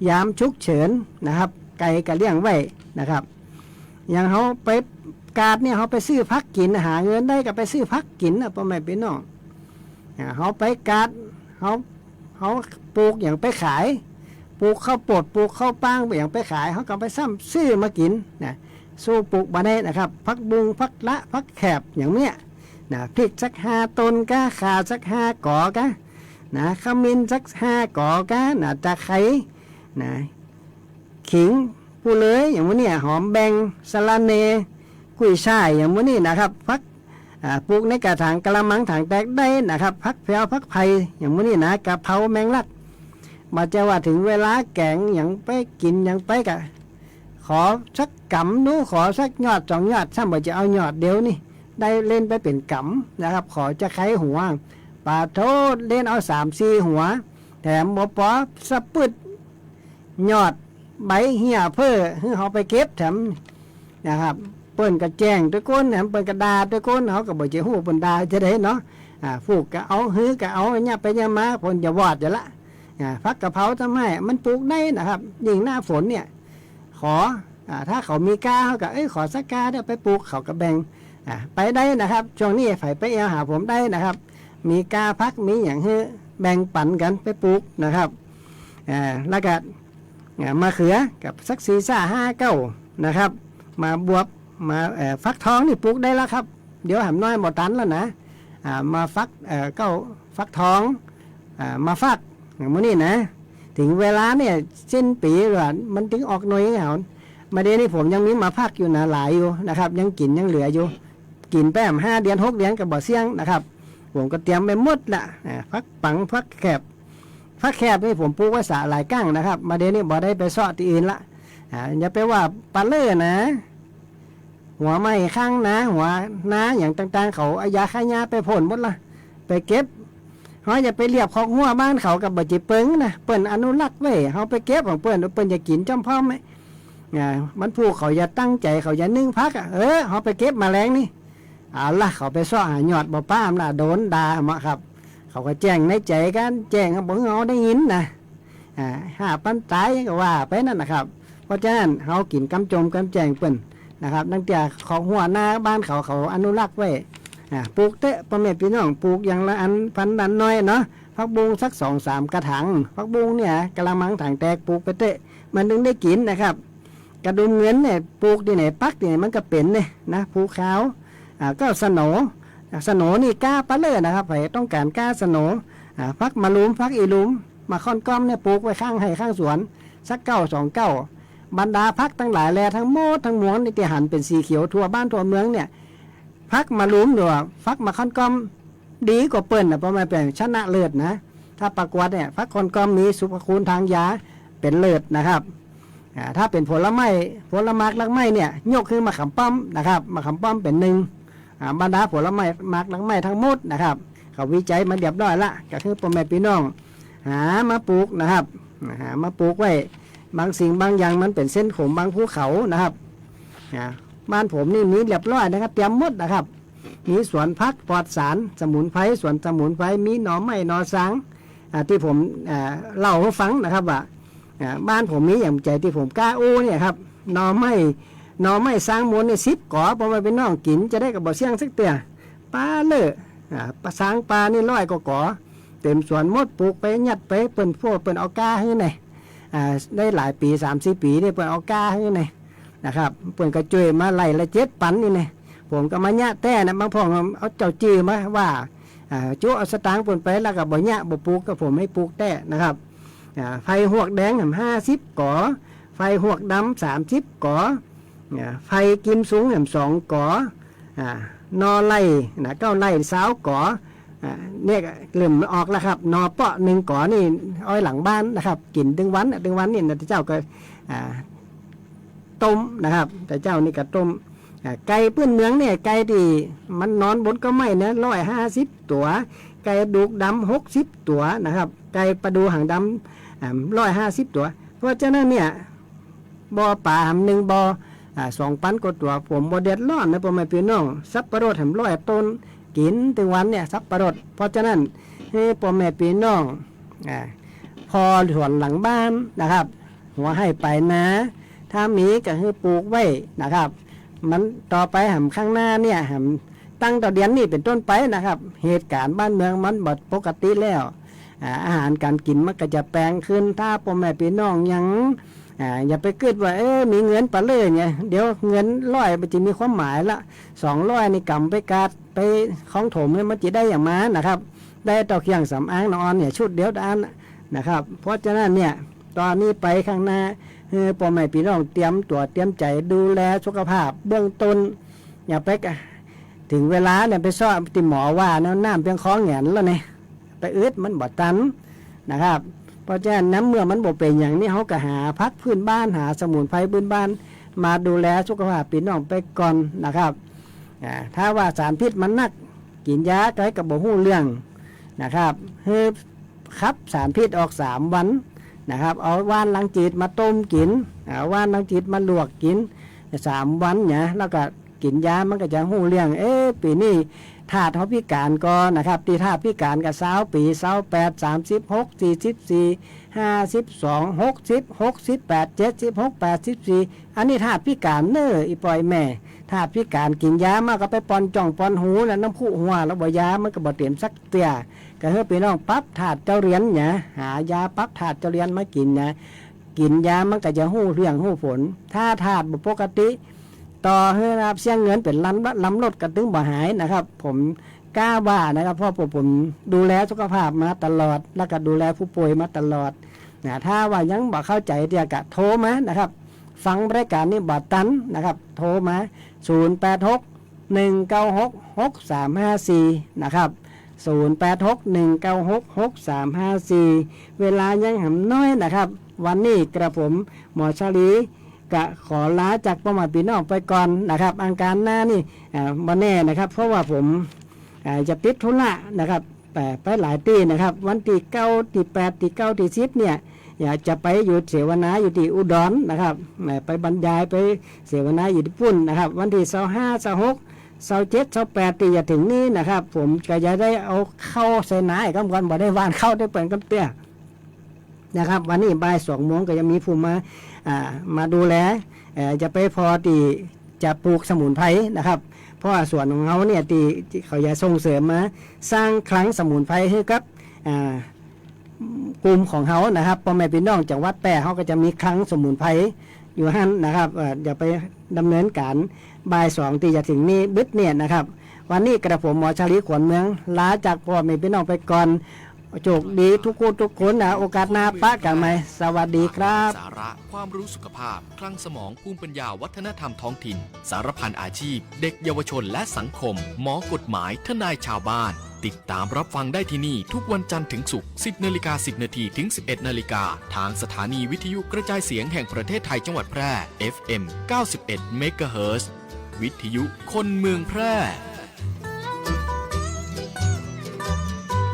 ยามฉุกเฉินนะครับไก่ก็เลี้ยงไว้นะครับอย่างเขาไปกาดเนี่ยเขาไปซื้อพักกินหาเงินได้ก็ไปซื้อพักกินนะพ่อแม่พี่น้องเขาไปกาดเขาปลูกอย่างไปขายปลูกข้าวโพดปลูกข้าวป้างอย่างไปขายเขาก็ไปซ้ำซื้อมากินนะสู้ปลูกมาได้นะครับพักบุงพักละพักแคบอย่างเนี้ยนะพริกสัก5 ต้นกะข่าสัก5 ก่อกะนะขมิ้นสัก5 ก่อกะนะตะไคร้นะขิงผู้เลยอย่างนี้หอมแบงสะระเนกุ้ยช่ายอย่างนี้นะครับพักปลูกในกระถางกระมังถังแตกได้นะครับพักแพรวพักไผ่อย่างนี้นะกะเพราแมงลักมาจะว่าถึงเวลาแกงอย่างไปกินอย่างไปกะขอสักกำนู้ขอสักยอด2 ยอดซ้ำบ่จะเอายอดเดียวนี่ได้เล่นไปเป็นกำนะครับขอจะไขหัวปลาโทษเล่นเอา3-4 หัวแถมบ่ปอสะปึดยอดใบเหี่ยเพื่อให้เขาไปเก็บแถมนะครับเปิ้นกระแจงด้วยก้นแถมเปิ้นกระดาด้วยก้นเขาก็บ่จะหู้เปิ้นดาจะได้เนาะฟูกก็เอาหื้อก็เอาเนี่ยไปเนี่ยมาเปิ้นจะวอดจะละพักกะเพราทำให้มันปลูกได้นะครับยิ่งหน้าฝนเนี่ยขอถ้าเขามีกาเขาก็ขอสักกาเดี๋ยวไปปลูกเขาก็แบ่งไปได้นะครับช่วงนี้ไฟไปเอวหาผมได้นะครับมีกาพักมีอย่างให้แบ่งปันกันไปปลูกนะครับแล้วก็มาเขือกับสัก4-5-9นะครับมาบวบมาฟักทองนี่ปลูกได้แล้วครับเดี๋ยวหำน้อยหมดตันแล้วนะมาฟักฟักทองมาฟักมื้อนี้นะถึงเวลาเนี่ยสิ้นปีว่ามันถึงออกหน่วยเหงามาเดี๋ยวนี้ผมยังมีมาพักอยู่นะหลายอยู่นะครับยังกินยังเหลืออยู่กินแป้ม5 เดือน 6 เดือนกับบ่อเสี่ยงนะครับผมก็เตรียมไปหมดละพักปังพักแคบพักแคบนี่ผมปลูกไว้สาหลายก้างนะครับมาเดี๋ยวนี้บ่ได้ไปซ่อที่อื่นละอย่าไปว่าปลาเล่นะหัวไม้ข้างนะหัวนาอย่างต่างๆเขาเอายาฆ่าหญ้าไปพ่นหมดละไปเก็บเขาอย่าไปเรียบของหัวบ้านเขากับบ่จิเปิงนะเปิ้นอนุรักษ์ไว้เขาไปเก็บของเปิ้นจะกินจำพร้อมไหมมันผู้เขาอย่าตั้งใจเขาอย่านึ่งพักเขาไปเก็บมาแรงนี่ล่ะเขาไปซ่อหายอดบ่ป้ามล่ะโดนด่ามาครับเขาก็แจ้งในใจกันแจ้งครับบอกเขาได้ยินนะ5 ปันตายก็ว่าไปนั่นนะครับเพราะฉะนั้นเขากินกำจมกำแจงเปิ้นนะครับตั้งแต่ของหัวหน้าบ้านเขาอนุรักษ์ไว้ปลูกเตะพ่อแม่พี่น้องปลูกอย่างละอันพันดันน้อยเนาะผักบุ้งสัก2-3 กระถางผักบุ้งเนี่ยกระมังถังแตกปลูกไปเตะมันถึงได้กินนะครับกระดุมเงินเนี่ยปลูกที่ไหนปักที่ไหนมันก็เป็นเนี่ยนะภูเขาก็สโหนนี่ก้าปลาเล่นะครับใครต้องการก้าสโหนพักมะลุมพักอีลุมมาค่อนก้อมเนี่ยปลูกไว้ข้างไห่ข้างสวนสัก9-2 บรรดาพักทั้งหลายแลทั้งโมดทั้งมวลที่หันเป็นสีเขียวทั่วบ้านทั่วเมืองเนี่ยพักมาลุมหรือพักมาค่อนก้อมดีกว่าเปิ้ลนะเพราะมันเป็นชนะเลิศนะถ้าประกวดเนี่ยพักค่อนก้อมมีสุภคุณทางยาเป็นเลิศนะครับถ้าเป็นผลไม้ลักไม้เนี่ยยกขึ้นมาขำป้อมนะครับมาขำป้อมเป็น1บรรดาผลไม้ลักไม้ทั้งหมดนะครับเขาวิจัยมาเรียบร้อยละก็คือพ่อแม่พี่น้องหามาปลูกนะครับหามาปลูกไว้บางสิ่งบางอย่างมันเป็นเส้นขมบางภูเขานะครับบ้านผมนี่มีเรียบร้อยนะครับเตรียมหมดนะครับมีสวนพักปลอดสารสมุนไพรสวนสมุนไพรมีหน่อไม้หน่อสังที่ผมเล่าให้ฟังนะครับว่าบ้านผมมีอย่างใจที่ผมกล้าเนี่ยครับหน่อไม้สร้างมูลเนี่ย10 ก่อพอมาเป็นน้องกินจะได้กับบ่อเสี่ยงสักเตี้ยปลาเล่ปลาสางปลานี่100 กว่าก่อเต็มสวนหมดปลูกไปยัดไปเปิ้นเอาก้าให้ไหนได้หลายปี3-4 ปีเนี่ยเปิ้นเอาก้าให้ไหนนะครับเปิ้นก็ช่วยมาไล่ละ7 ปันนี่ไงพ ผมก็มาญะแต่นะบางพ่อเอาเจ้าจื้อมาว่าจุเอาสตางค์ปนไปแล้วก็บ่ญะบ่ปลูกก็ผมให้ปลูกแต่นะครับไฟหวกแดง50ก่อไฟหวกดำ30ก่อไฟกิมสูง2ก่อนอไล่นะ9ไล่20ก่อเนี่ยเริ่มออกแล้วครับนอเปาะ1ก่อนี่อ้อยหลังบ้านนะครับกินถึงวันนี่นะเจ้าก็ต้มนะครับแต่เจ้านี่ก็ต้มไก่พื้นเมืองเนี่ยไก่ที่มันนอนบนก็ไม่นะ150ตัวไก่ดุกดำ60ตัวนะครับไก่ประดูหางดำ150ตัวเพราะฉะนั้นเนี่ยบ่อป่า1บ่อ2,000 กว่าตัวผมบ่เดือดร้อนนะพ่อแม่พี่น้องสับปะรด100 ต้นกินถึงวันเนี่ยสับปะรดเพราะฉะนั้นให้พ่อแม่พี่น้องพอสวนหลังบ้านนะครับหัวให้ไปนะถ้ามีก็ให้ปลูกไว้นะครับมันต่อไปข้างหน้าเนี่ยตั้งต่อเดือนนี้เป็นต้นไปนะครับเหตุการณ์บ้านเมืองมันบ่ปกติแล้วอาหารการกินมันก็จะแปลงขึ้นถ้าพ่อแม่พี่น้องยังอย่าไปคิดว่ามีเงินไปเลยเนี่ยเดี๋ยวเงิน100มันจะมีความหมายละ200นี่กำไปกาดไปของถมเนี่ยมันจะได้อย่างมานะครับได้ต่อเครื่องสำอางนอนเนี่ยชุดเดียวด้านนะครับเพราะฉะนั้นเนี่ยตอนนี้ไปข้างหน้าพ่อแม่พี่น้องเตรียมตัวเตรียมใจดูแลสุขภาพเบื้องต้นอย่าไปถึงเวลาเนี่ยไปซ่อมที่หมอว่าน้ำเพียงคอแหงนแล้วเนี่ยไปอึดมันบ่ตันนะครับเพราะฉะนั้นน้ำเมื่อมันบ่เป็นอย่างนี้เขาก็หาพักพื้นบ้านหาสมุนไพรพื้นบ้านมาดูแลสุขภาพพี่น้องไปก่อนนะครับถ้าว่าสารพิษมันนักกินยาไกลกับบ่ฮู้เรื่องนะครับให้ขับสารพิษออก3 วันนะครับเอาว่านลังจีดมาต้มกินว่านลังจีดมาลวกกิน3 วันเนี่ยแล้วก็กินยามันก็จะฮู้เรื่องปีนี้ธาตุเขาพิการก็นะครับตีธาตุพิการกับ20 ปี28 36 44 52 60 68 76 84อันนี้ธาตุพิการเน้ออีปล่อยแม่ธาตุพิการกินยามาก็ไปปอนจ่องปอนหูแล้วน้ำพุหัวแล้วบ่ยามันก็บ่เต็มสักเตี้ยก็เฮาพี่น้องปั๊บธาตุเจ้าเรียนเนี่ยหายาปั๊บธาตุเจ้าเรียนมากินนะกินยามันก็จะฮู้เรื่องฮู้ผลถ้าธาตุบ่ปกติต่อให้รับเสียเงินเป็นล้ำรถกระตึงบ่หายนะครับผมกล้าว่านะครับเพราะผมดูแลสุขภาพมาตลอดแล้วก็ดูแลผู้ป่วยมาตลอดนะถ้าว่ายังบ่เข้าใจเดี๋ยวก็โทรมานะครับฟังรายการนี้บ่ตันนะครับโทรมา086 196 6354นะครับ086 196 6354เวลายังหำน้อยนะครับวันนี้กระผมหมอชลีก็ขอลาจากพ่อแม่พี่น้องไปก่อนนะครับอังคารหน้านี่บ่แน่นะครับเพราะว่าผมจะติดธุระนะครับไปหลายที่นะครับวันที่9ที่8ที่9ที่10เนี่ยอยากจะไปอยู่เสวนาอยู่ที่อุดรนะครับไปบรรยายไปเสวนาอยู่ที่ปุ่นนะครับวันที่25 26 27 28ที่จะถึงนี้นะครับผมก็จะได้เอาเข้าใส่นาอีกก่อนบ่ได้วานเข้าได้เปิดกันเตี้ยนะครับวันนี้บ่าย 2 โมงก็จะมีผู้มาดูแลจะไปพอที่จะปลูกสมุนไพรนะครับเพราะว่าส่วนของเขาเนี่ยที่เขาจะส่งเสริมมาสร้างคลังสมุนไพรให้กับกลุ่มของเขานะครับพ่อแม่พี่น้องจังหวัดแพร่เขาก็จะมีคลังสมุนไพรอยู่หั่นนะครับจะไปดำเนินการบ่าย 2ที่จะถึงนี้บึ้ดเนี่ยนะครับวันนี้กระผมหมอชลีขวัญเมืองลาจากพ่อแม่พี่น้องไปก่อนโชคดีทุกคนนะโอกาสหน้าปะกันไหมสวัสดีครับสาระความรู้สุขภาพคลังสมองภูมิปัญญาวัฒนธรรมท้องถิ่นสารพันอาชีพเด็กเยาวชนและสังคมหมอกฎหมายทนายชาวบ้านติดตามรับฟังได้ที่นี่ทุกวันจันทร์ถึงศุกร์ 10:10 นถึง 11:00 นทางสถานีวิทยุกระจายเสียงแห่งประเทศไทยจังหวัดแพร่ FM 91 เมกะเฮิรตซ์วิทยุคนเมืองแพร่